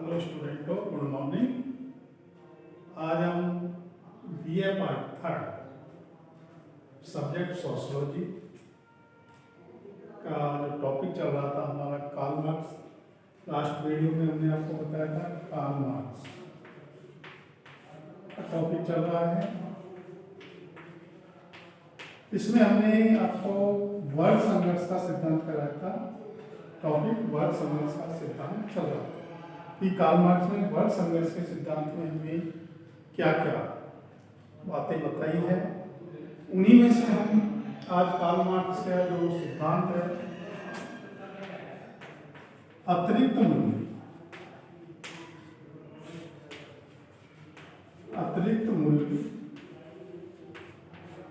Hello स्टूडेंटों, good morning. आज हम BA part third subject sociology का जो टॉपिक चल रहा था हमारा कार्ल मार्क्स। लास्ट वीडियो में हमने आपको बताया था कार्ल मार्क्स का टॉपिक चल रहा है। इसमें हमने आपको वर्ग संघर्ष का सिद्धांत कराया था। टॉपिक वर्ग संघर्ष का सिद्धांत चल रहा था कि कार्ल मार्क्स ने वर्ग संघर्ष के सिद्धांत में हमें क्या क्या बातें बताई है। उन्हीं में से हम आज कार्ल मार्क्स का जो सिद्धांत है अतिरिक्त मूल्य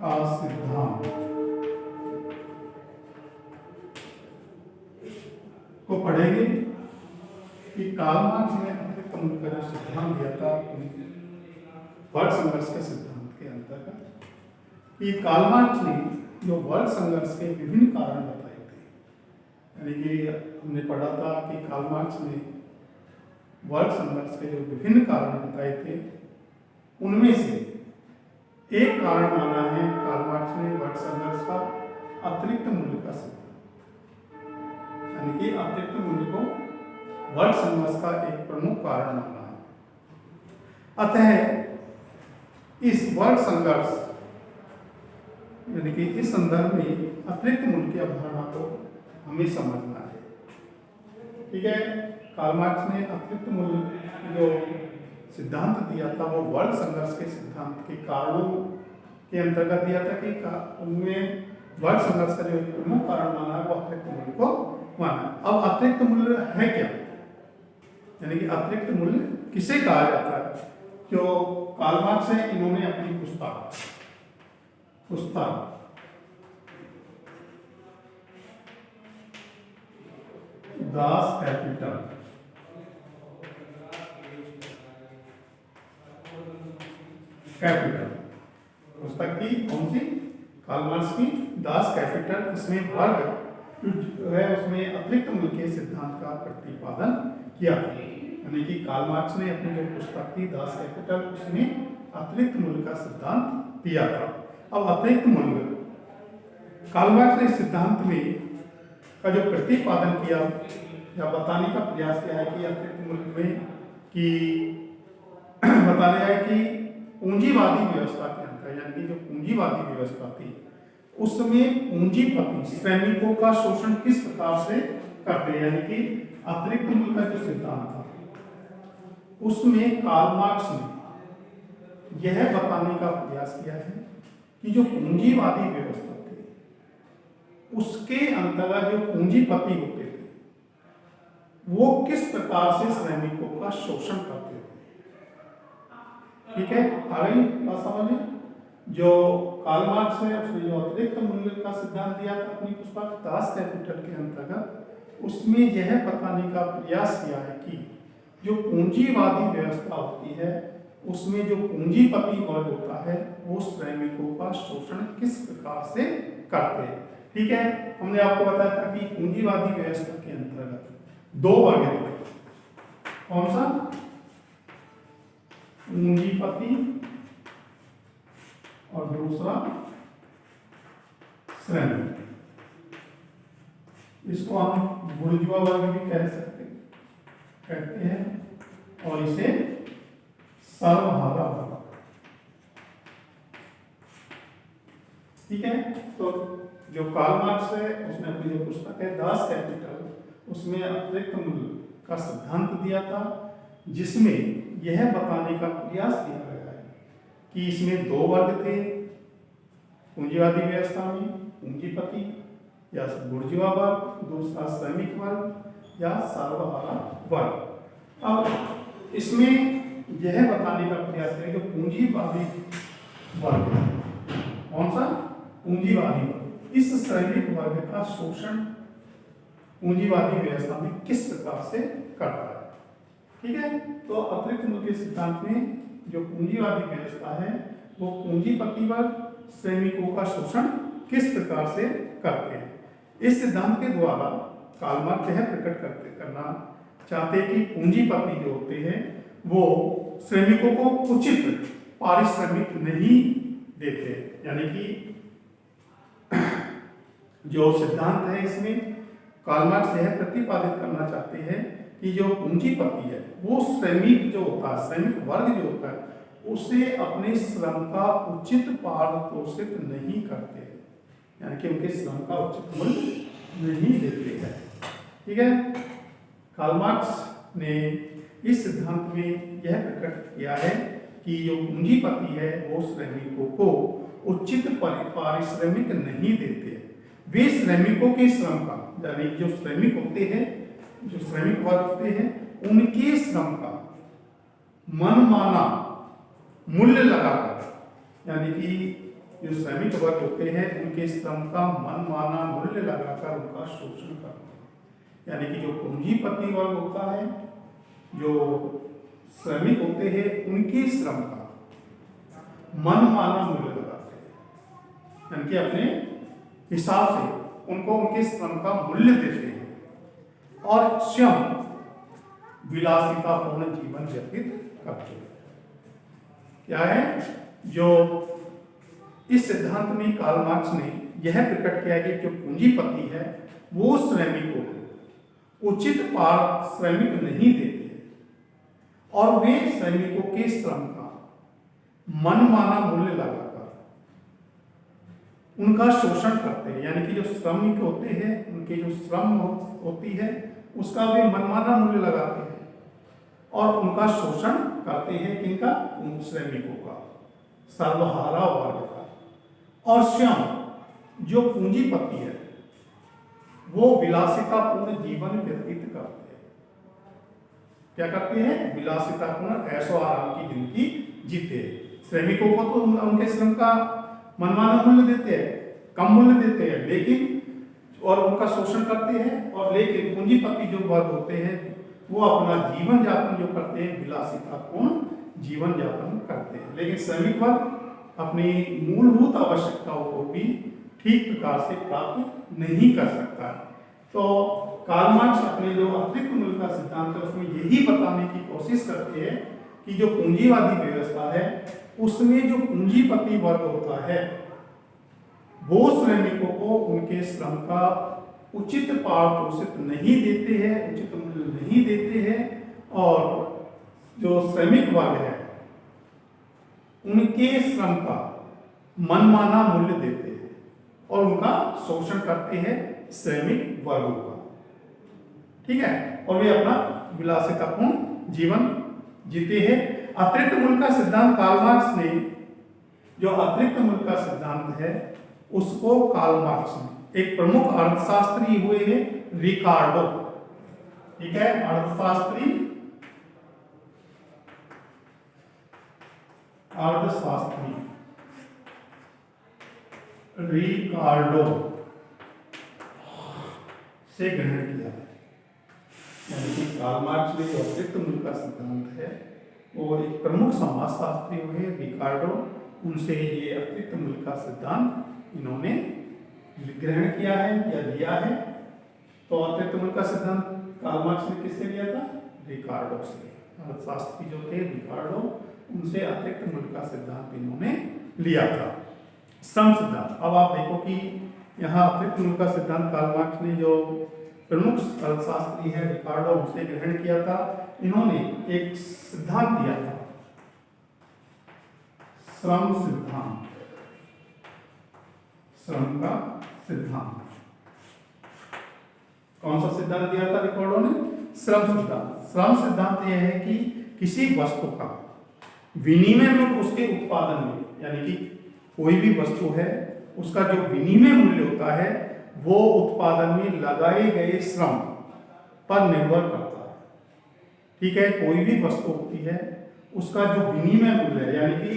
का सिद्धांत को पढ़ेंगे कि कार्ल मार्क्स ने अतिरिक्त मूल्य का जो सिद्धांत दिया था वर्ग संघर्ष के सिद्धांत के अंतर्गत, कि कार्ल मार्क्स ने जो वर्ग संघर्ष के विभिन्न कारण बताए थे। यानी कि हमने पढ़ा था कि कार्ल मार्क्स ने वर्ग संघर्ष के जो विभिन्न कारण बताए थे उनमें से एक कारण माना है कार्ल मार्क्स ने वर्ग संघर्ष का अतिरिक्त मूल्य का सिद्धांत। यानी कि अतिरिक्त मूल्य को वर्ग संघर्ष का एक प्रमुख कारण माना है। अतः इस वर्ग संघर्ष यानी कि इस संदर्भ में अतिरिक्त मूल्य की अवधारणा को हमें समझना है। ठीक है, कार्ल मार्क्स ने अतिरिक्त मूल्य जो सिद्धांत दिया था वो वर्ग संघर्ष के सिद्धांत के कारणों के अंतर्गत दिया था कि उनमें वर्ग संघर्ष का जो एक प्रमुख कारण माना है वो अतिरिक्त मूल्य को माना। अब अतिरिक्त मूल्य है क्या, यानी कि अतिरिक्त मूल्य किसे कहा जाता है? जो कार्ल मार्क्स है इन्होंने अपनी पुस्तक दास कैपिटल पुस्तक की कौन सी? कार्ल मार्क्स की दास कैपिटल। इसमें वर्ग जो है उसमें अतिरिक्त मूल्य के सिद्धांत का प्रतिपादन किया। यानी कि कार्ल मार्क्स ने अपनी जो पुस्तक थी दास कैपिटल उसमें अतिरिक्त मूल्य का सिद्धांत दिया था। अब अतिरिक्त मूल्य कार्ल मार्क्स ने सिद्धांत में का जो प्रतिपादन किया या बताने का प्रयास किया है कि अतिरिक्त मूल्य में कि बताया है कि पूंजीवादी व्यवस्था के अंदर, यानी कि जो पूंजीवादी व्यवस्था थी उसमें पूंजीपति श्रमिकों का शोषण किस प्रकार से करते हैं। यानी कि अतिरिक्त मूल्य का जो सिद्धांत था उसमें कार्ल मार्क्स ने यह बताने का प्रयास किया है कि जो पूंजीवादी व्यवस्था थी उसके अंतर्गत जो पूंजीपति होते थे वो किस प्रकार से श्रमिकों का शोषण करते थे। ठीक है, आ गई बात समझ में? जो कार्ल मार्क्स है उसने जो अतिरिक्त मूल्य का सिद्धांत दिया था अपनी पुस्तक दास कैपिटल के अंतर्गत, उसमें यह बताने का प्रयास किया है कि जो पूंजीवादी व्यवस्था होती है उसमें जो पूंजीपति वर्ग होता है वो श्रमिकों का शोषण किस प्रकार से करते हैं। ठीक है, हमने आपको बताया था कि पूंजीवादी व्यवस्था के अंतर्गत दो वर्ग थे। कौन सा? पूंजीपति और दूसरा श्रमिक। इसको हम बुर्जुआ वर्ग भी कहते हैं और इसे सर्वहारा वर्ग। ठीक है, तो जो कार्ल मार्क्स है उसने अपनी जो पुस्तक है दास कैपिटल उसमें अतिरिक्त मूल्य का सिद्धांत दिया था, जिसमें यह बताने का प्रयास किया गया है कि इसमें दो वर्ग थे पूंजीवादी व्यवस्था में, पूंजीपति या बुर्जुआ वर्ग, दूसरा श्रमिक वर्ग या सर्वहारा वर्ग। अब इसमें यह बताने का प्रयास करें जो पूंजीवादी वर्ग, कौन सा? पूंजीवादी वर्ग, इस श्रमिक वर्ग का शोषण पूंजीवादी व्यवस्था में किस प्रकार से करता है। ठीक है, तो अतिरिक्त मूल्य के सिद्धांत में जो पूंजीवादी व्यवस्था है वो पूंजीपति वर्ग श्रमिकों का शोषण किस प्रकार से करते हैं। इस सिद्धांत के द्वारा कार्ल मार्क्स यह प्रकट करना चाहते हैं कि पूंजीपति जो होते हैं वो श्रमिकों को उचित पारिश्रमिक नहीं देते, यानी कि जो सिद्धांत है इसमें कार्ल मार्क्स यह प्रतिपादित करना चाहते हैं कि जो पूंजीपति है वो श्रमिक जो होता है, श्रमिक वर्ग जो होता है, उसे अपने श्रम का उचित पारितोषिक नहीं करते हैं, यानी कि उनके श्रम का उचित मूल्य नहीं देते हैं। ठीक है, कार्ल मार्क्स ने इस सिद्धांत में यह प्रकट किया है कि जो पूंजीपति है वो श्रमिकों को उचित पारिश्रमिक नहीं देते हैं। वे श्रमिकों के श्रम का, यानी जो श्रमिक होते हैं, जो श्रमिक वर्ग होते हैं, उनके श्रम का मनमाना मूल्य लगाकर, यानी कि जो श्रमिक वर्ग होते हैं उनके श्रम का मनमाना मूल्य लगाकर उनका शोषण करते हैं। यानी कि जो पूंजीपति वर्ग होता है, जो श्रमिक होते हैं, उनके श्रम का मनमाना मूल्य लगाते हैं, यानी कि अपने हिसाब से उनको उनके श्रम का मूल्य देते हैं और स्वयं विलासितापूर्ण जीवन व्यतीत करते हैं। क्या है, जो इस सिद्धांत में कार्ल मार्क्स ने यह प्रकट किया कि जो पूंजीपति है वो श्रमिकों को उचित पारिश्रमिक नहीं देते और वे श्रमिकों के श्रम का मनमाना मूल्य लगाकर उनका शोषण करते हैं, यानी कि जो श्रमिक होते हैं उनके जो श्रम होती है उसका वे मनमाना मूल्य लगाते हैं और उनका शोषण करते हैं। किनका? उन श्रमिकों का, सर्वहारा वर्ग का। और स्वयं जो पूंजीपति है वो विलासितापूर्ण जीवन व्यतीत करते हैं। क्या करते हैं? विलासितापूर्ण ऐशो आराम की जिंदगी जीते। श्रमिकों को तो उनके श्रम का मनमाना मूल्य देते हैं, कम मूल्य देते हैं, लेकिन और उनका शोषण करते हैं, और लेकिन पूंजीपति जो वर्ग होते हैं वो अपना जीवन यापन जो करते हैं विलासितापूर्ण जीवन यापन करते हैं। लेकिन श्रमिक वर्ग अपनी मूलभूत आवश्यकताओं को भी ठीक प्रकार से प्राप्त नहीं कर सकता है। तो कार्ल मार्क्स अपने जो अतिरिक्त मूल्य का सिद्धांत है उसमें यही बताने की कोशिश करते हैं कि जो पूंजीवादी व्यवस्था है उसमें जो पूंजीपति वर्ग होता है वो श्रमिकों को उनके श्रम का उचित पारितोषिक नहीं देते हैं, उचित मूल्य नहीं देते हैं, और जो श्रमिक वर्ग है उनके श्रम का मनमाना मूल्य देते हैं और उनका शोषण करते हैं श्रमिक वर्गों का। ठीक है, और वे अपना विलासितापूर्ण जीवन जीते हैं। अतिरिक्त मूल्य का सिद्धांत कार्ल मार्क्स ने, जो अतिरिक्त मूल्य का सिद्धांत है उसको कार्ल मार्क्स ने, एक प्रमुख अर्थशास्त्री हुए हैं रिकार्डो, ठीक है, अर्थशास्त्री रिकार्डो से ग्रहण किया है। यानी कि कार्ल मार्क्स ने जो अतिरिक्त मूल्य का सिद्धांत है वो एक प्रमुख समाजशास्त्री हुए रिकार्डो, उनसे ये अतिरिक्त मूल्य का सिद्धांत इन्होंने ग्रहण किया है या दिया है। तो अतिरिक्त मूल्य का सिद्धांत कार्ल मार्क्स ने किससे लिया था? रिकार्डो से। अर्थशास्त्री जो थे रिकार्डो, उनसे अतिरिक्त मूल्य का सिद्धांत इन्होंने लिया था। श्रम सिद्धांत, अब आप देखो कि यहाँ अतिरिक्त मूल्य का सिद्धांत कार्ल मार्क्स ने जो प्रमुख अर्थशास्त्री है रिकार्डो, उनसे ग्रहण किया था। इन्होंने एक सिद्धांत दिया था, श्रम सिद्धांत, श्रम का सिद्धांत। कौन सा सिद्धांत दिया था रिकार्डो ने? श्रम सिद्धांत। श्रम सिद्धांत यह है कि किसी वस्तु का विनिमय में उसके उत्पादन में, यानी कि कोई भी वस्तु है उसका जो विनिमय मूल्य होता है वो उत्पादन में लगाए गए श्रम पर निर्भर करता है। ठीक है, कोई भी वस्तु होती है उसका जो विनिमय मूल्य है, यानी कि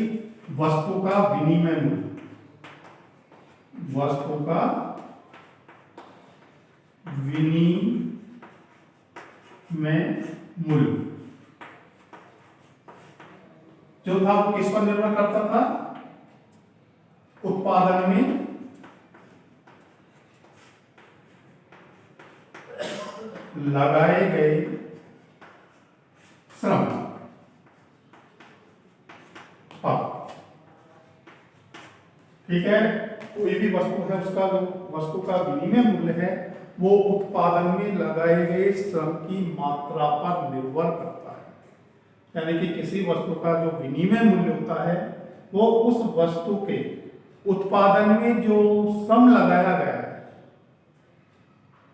वस्तु का विनिमय मूल्य, वस्तु का विनिमय मूल्य जो था वो किस पर निर्भर करता था? उत्पादन में लगाए गए ठीक है। कोई भी वस्तु है उसका जो वस्तु का विनिमय मूल्य है वो उत्पादन में लगाए गए श्रम की मात्रा पर निर्भर करता है। यानी कि किसी वस्तु का जो विनिमय मूल्य होता है वो उस वस्तु के उत्पादन में जो श्रम लगाया गया है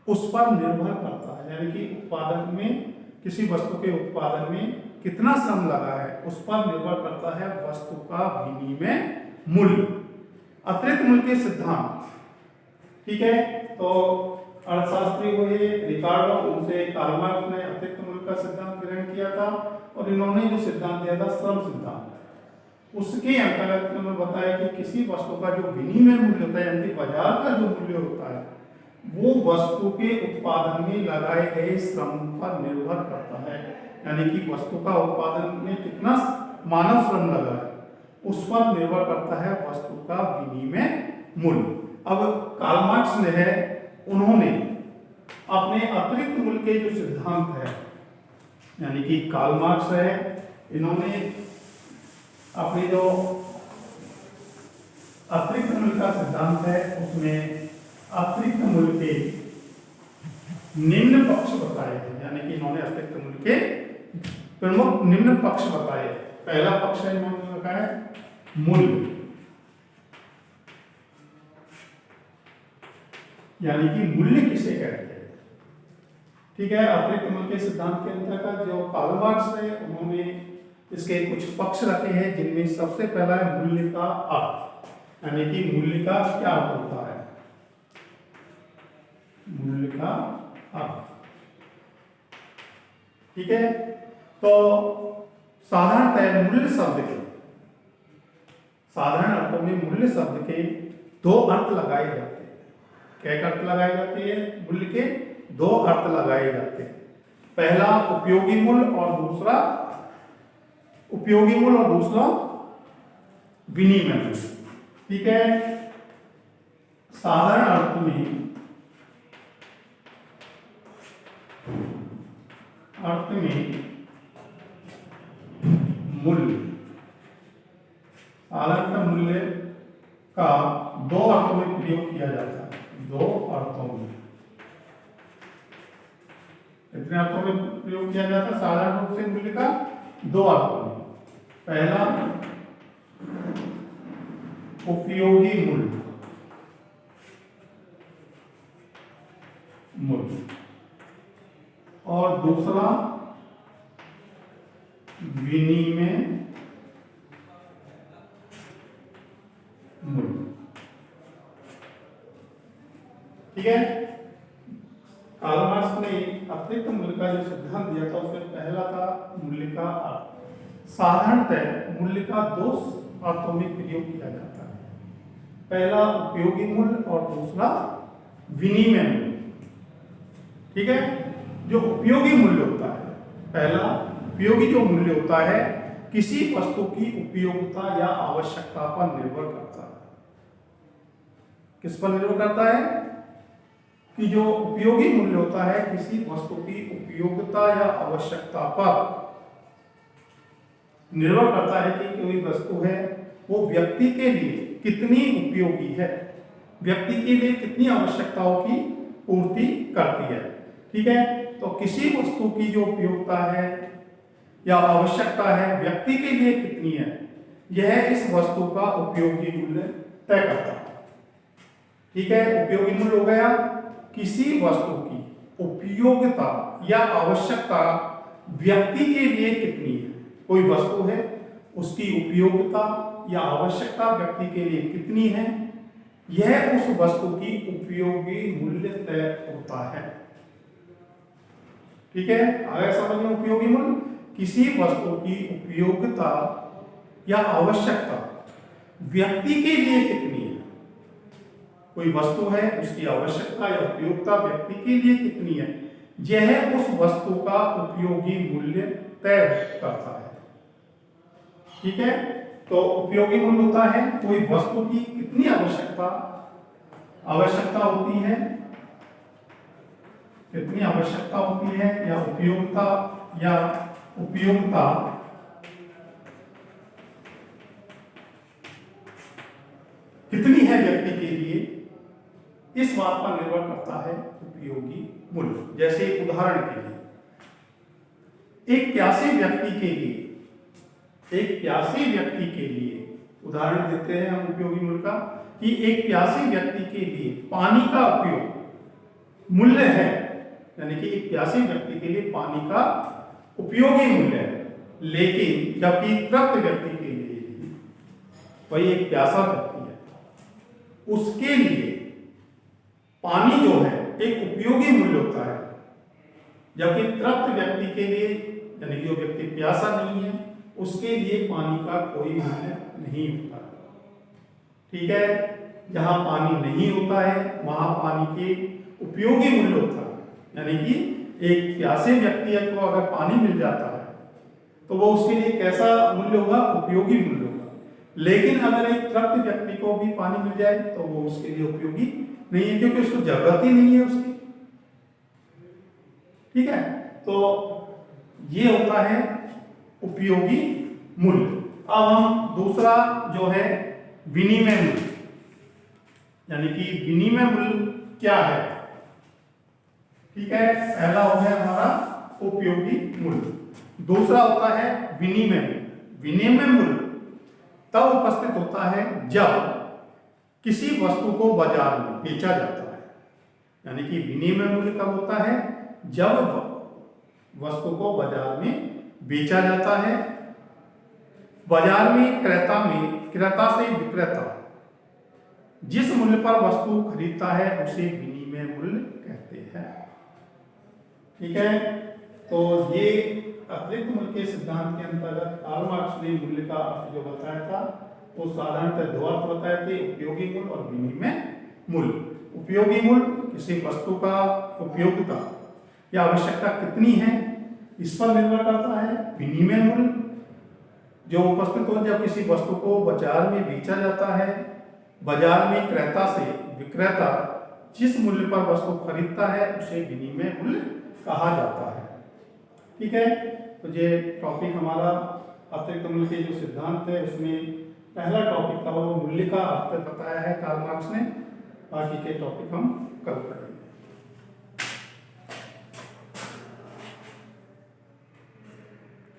उस पर निर्भर करता है। यानी कि उत्पादन में, किसी वस्तु के उत्पादन में कितना श्रम लगा है उस पर निर्भर करता है वस्तु का विनिमय मूल्य। अतिरिक्त मूल्य के सिद्धांत, ठीक है। तो अर्थशास्त्री हुए रिकार्डो, उनसे कार्ल मार्क्स ने अतिरिक्त मूल्य का सिद्धांत ग्रहण किया था और इन्होंने जो सिद्धांत दिया था श्रम सिद्धांत, उसके अंतर्गत उन्होंने बताया कि किसी वस्तु का जो विनिमय मूल्य होता है यानी कि बाजार का जो मूल्य होता है वो वस्तु के उत्पादन में लगाए गए श्रम पर निर्भर करता है। यानी कि वस्तु का उत्पादन में कितना मानव श्रम लगा है उस पर निर्भर करता है वस्तु का विनिमय मूल्य। अब कार्ल मार्क्स ने है, उन्होंने अपने अतिरिक्त मूल्य के जो सिद्धांत है, यानी कि कार्ल मार्क्स है, इन्होंने अपने जो अतिरिक्त मूल्य का सिद्धांत है उसमें अतिरिक्त मूल्य के निम्न पक्ष बताए हैं। यानी कि इन्होंने अतिरिक्त मूल्य के प्रमुख निम्न पक्ष बताए। पहला पक्ष है इन्होंने बताया मूल्य, यानी कि मूल्य किसे कहते हैं। ठीक है। अतिरिक्त मूल्य के सिद्धांत के अंतर्गत जो कार्ल मार्क्स है उन्होंने इसके कुछ पक्ष रखे हैं जिनमें सबसे पहला है मूल्य का अर्थ। यानी कि मूल्य का क्या अर्थ होता है, मूल्य का अर्थ। ठीक है। तो साधारणतः मूल्य शब्द के, साधारण अर्थों में मूल्य शब्द के दो अर्थ लगाए जाते हैं। क्या अर्थ लगाए जाते हैं? मूल्य के दो अर्थ लगाए जाते हैं। पहला उपयोगी मूल्य और दूसरा विनिमय मूल्य। ठीक है। साधारण अर्थ में मूल्य, साधारणतः मूल्य का दो अर्थों में प्रयोग किया जाता है। दो अर्थों में, कितने अर्थों में प्रयोग किया जाता है साधारण रूप से मूल्य का? दो अर्थों में। पहला उपयोगी मूल्य और दूसरा विनिमय मूल्य। ठीक है। कार्ल मार्क्स ने अतिरिक्त मूल्य का जो सिद्धांत दिया था उसमें पहला था मूल्य का अर्थ। साधारणतः मूल्य का दो अर्थों में प्रयोग किया जाता है। पहला उपयोगी मूल्य और दूसरा विनिमय मूल्य। ठीक है। जो उपयोगी मूल्य होता है, पहला उपयोगी जो मूल्य होता है किसी वस्तु की उपयोगिता या आवश्यकता पर निर्भर करता है। किस पर निर्भर करता है? कि जो उपयोगी मूल्य होता है किसी वस्तु की उपयोगिता या आवश्यकता पर निर्भर करता है कि कोई वस्तु है वो व्यक्ति के लिए कितनी उपयोगी है, व्यक्ति के लिए कितनी आवश्यकताओं की पूर्ति करती है। ठीक है। तो किसी वस्तु की जो उपयोगिता है या आवश्यकता है व्यक्ति के लिए कितनी है, यह इस वस्तु का उपयोगी मूल्य तय करता है। ठीक है। उपयोगी मूल्य हो गया किसी वस्तु की उपयोगिता या आवश्यकता व्यक्ति के लिए कितनी है। कोई वस्तु है उसकी उपयोगिता या आवश्यकता व्यक्ति के लिए कितनी है, यह उस वस्तु की उपयोगी मूल्य तय होता है। ठीक है। आगे समझ में उपयोगी मूल्य किसी वस्तु की उपयोगिता या आवश्यकता व्यक्ति के लिए कितनी है। कोई वस्तु है उसकी आवश्यकता या उपयोगिता व्यक्ति के लिए कितनी है, यह उस वस्तु का उपयोगी मूल्य तय करता है। ठीक है। तो उपयोगी मूल्य होता है कोई वस्तु की कितनी आवश्यकता होती है, कितनी आवश्यकता होती है या उपयोगिता कितनी किस बात पर निर्भर करता है? उपयोगी मूल्य। जैसे उदाहरण के लिए एक प्यासे व्यक्ति के लिए उदाहरण देते हैं हम उपयोगी मूल्य का कि एक प्यासे व्यक्ति के लिए पानी का उपयोग मूल्य है, यानी कि एक प्यासे व्यक्ति के लिए पानी का उपयोगी मूल्य है, लेकिन जबकि तृप्त व्यक्ति के लिए, वही एक प्यासा व्यक्ति है, उसके लिए पानी जो है एक उपयोगी मूल्य होता है, जबकि तृप्त व्यक्ति के लिए, यानी कि जो व्यक्ति प्यासा नहीं है, उसके लिए पानी का कोई मूल्य नहीं होता है। ठीक है, जहां पानी नहीं होता है वहां पानी के उपयोगी मूल्य होता है, यानी कि एक प्यासे व्यक्ति को अगर पानी मिल जाता है तो वो उसके लिए कैसा मूल्य होगा? उपयोगी मूल्य होगा। लेकिन अगर एक तृप्त व्यक्ति को भी पानी मिल जाए तो वो उसके लिए उपयोगी नहीं है, क्योंकि उसको जरूरत ही नहीं है उसकी। ठीक है, तो ये होता है उपयोगी मूल्य। अब हम दूसरा जो है विनिमय मूल्य, यानी कि विनिमय मूल्य क्या है? ठीक है, पहला हो गया हमारा उपयोगी मूल्य, दूसरा होता है विनिमय मूल्य। विनिमय मूल्य तब उपस्थित होता है जब किसी वस्तु को बाजार में बेचा जाता है, यानी कि विनिमय मूल्य कब होता है? जब वस्तु को बाजार में बेचा जाता है, बाजार में क्रेता से विक्रेता जिस मूल्य पर वस्तु खरीदता है उसे विनिमय मूल्य कहते हैं। ठीक है, तो ये अतिरिक्त मूल्य के सिद्धांत के अंतर्गत कार्ल मार्क्स ने मूल्य का अर्थ जो बताया था वो साधारणतः दो अर्थ बताए थे, उपयोगी मूल्य और विनिमय मूल्य। उपयोगी मूल्य किसी वस्तु का उपयोगिता या आवश्यकता कितनी है इस पर निर्भर करता है। विनिमय मूल्य जो उपस्थित हो जब किसी वस्तु को बाजार में बेचा जाता है, बाजार में क्रेता से विक्रेता जिस मूल्य पर वस्तु खरीदता है उसे विनिमय मूल्य कहा जाता है। ठीक है, तो ये टॉपिक हमारा अतिरिक्त मूल्य के जो सिद्धांत है उसमें पहला टॉपिक था वो मूल्य का अर्थ बताया है कार्ल मार्क्स ने। बाकी के टॉपिक हम कल करेंगे।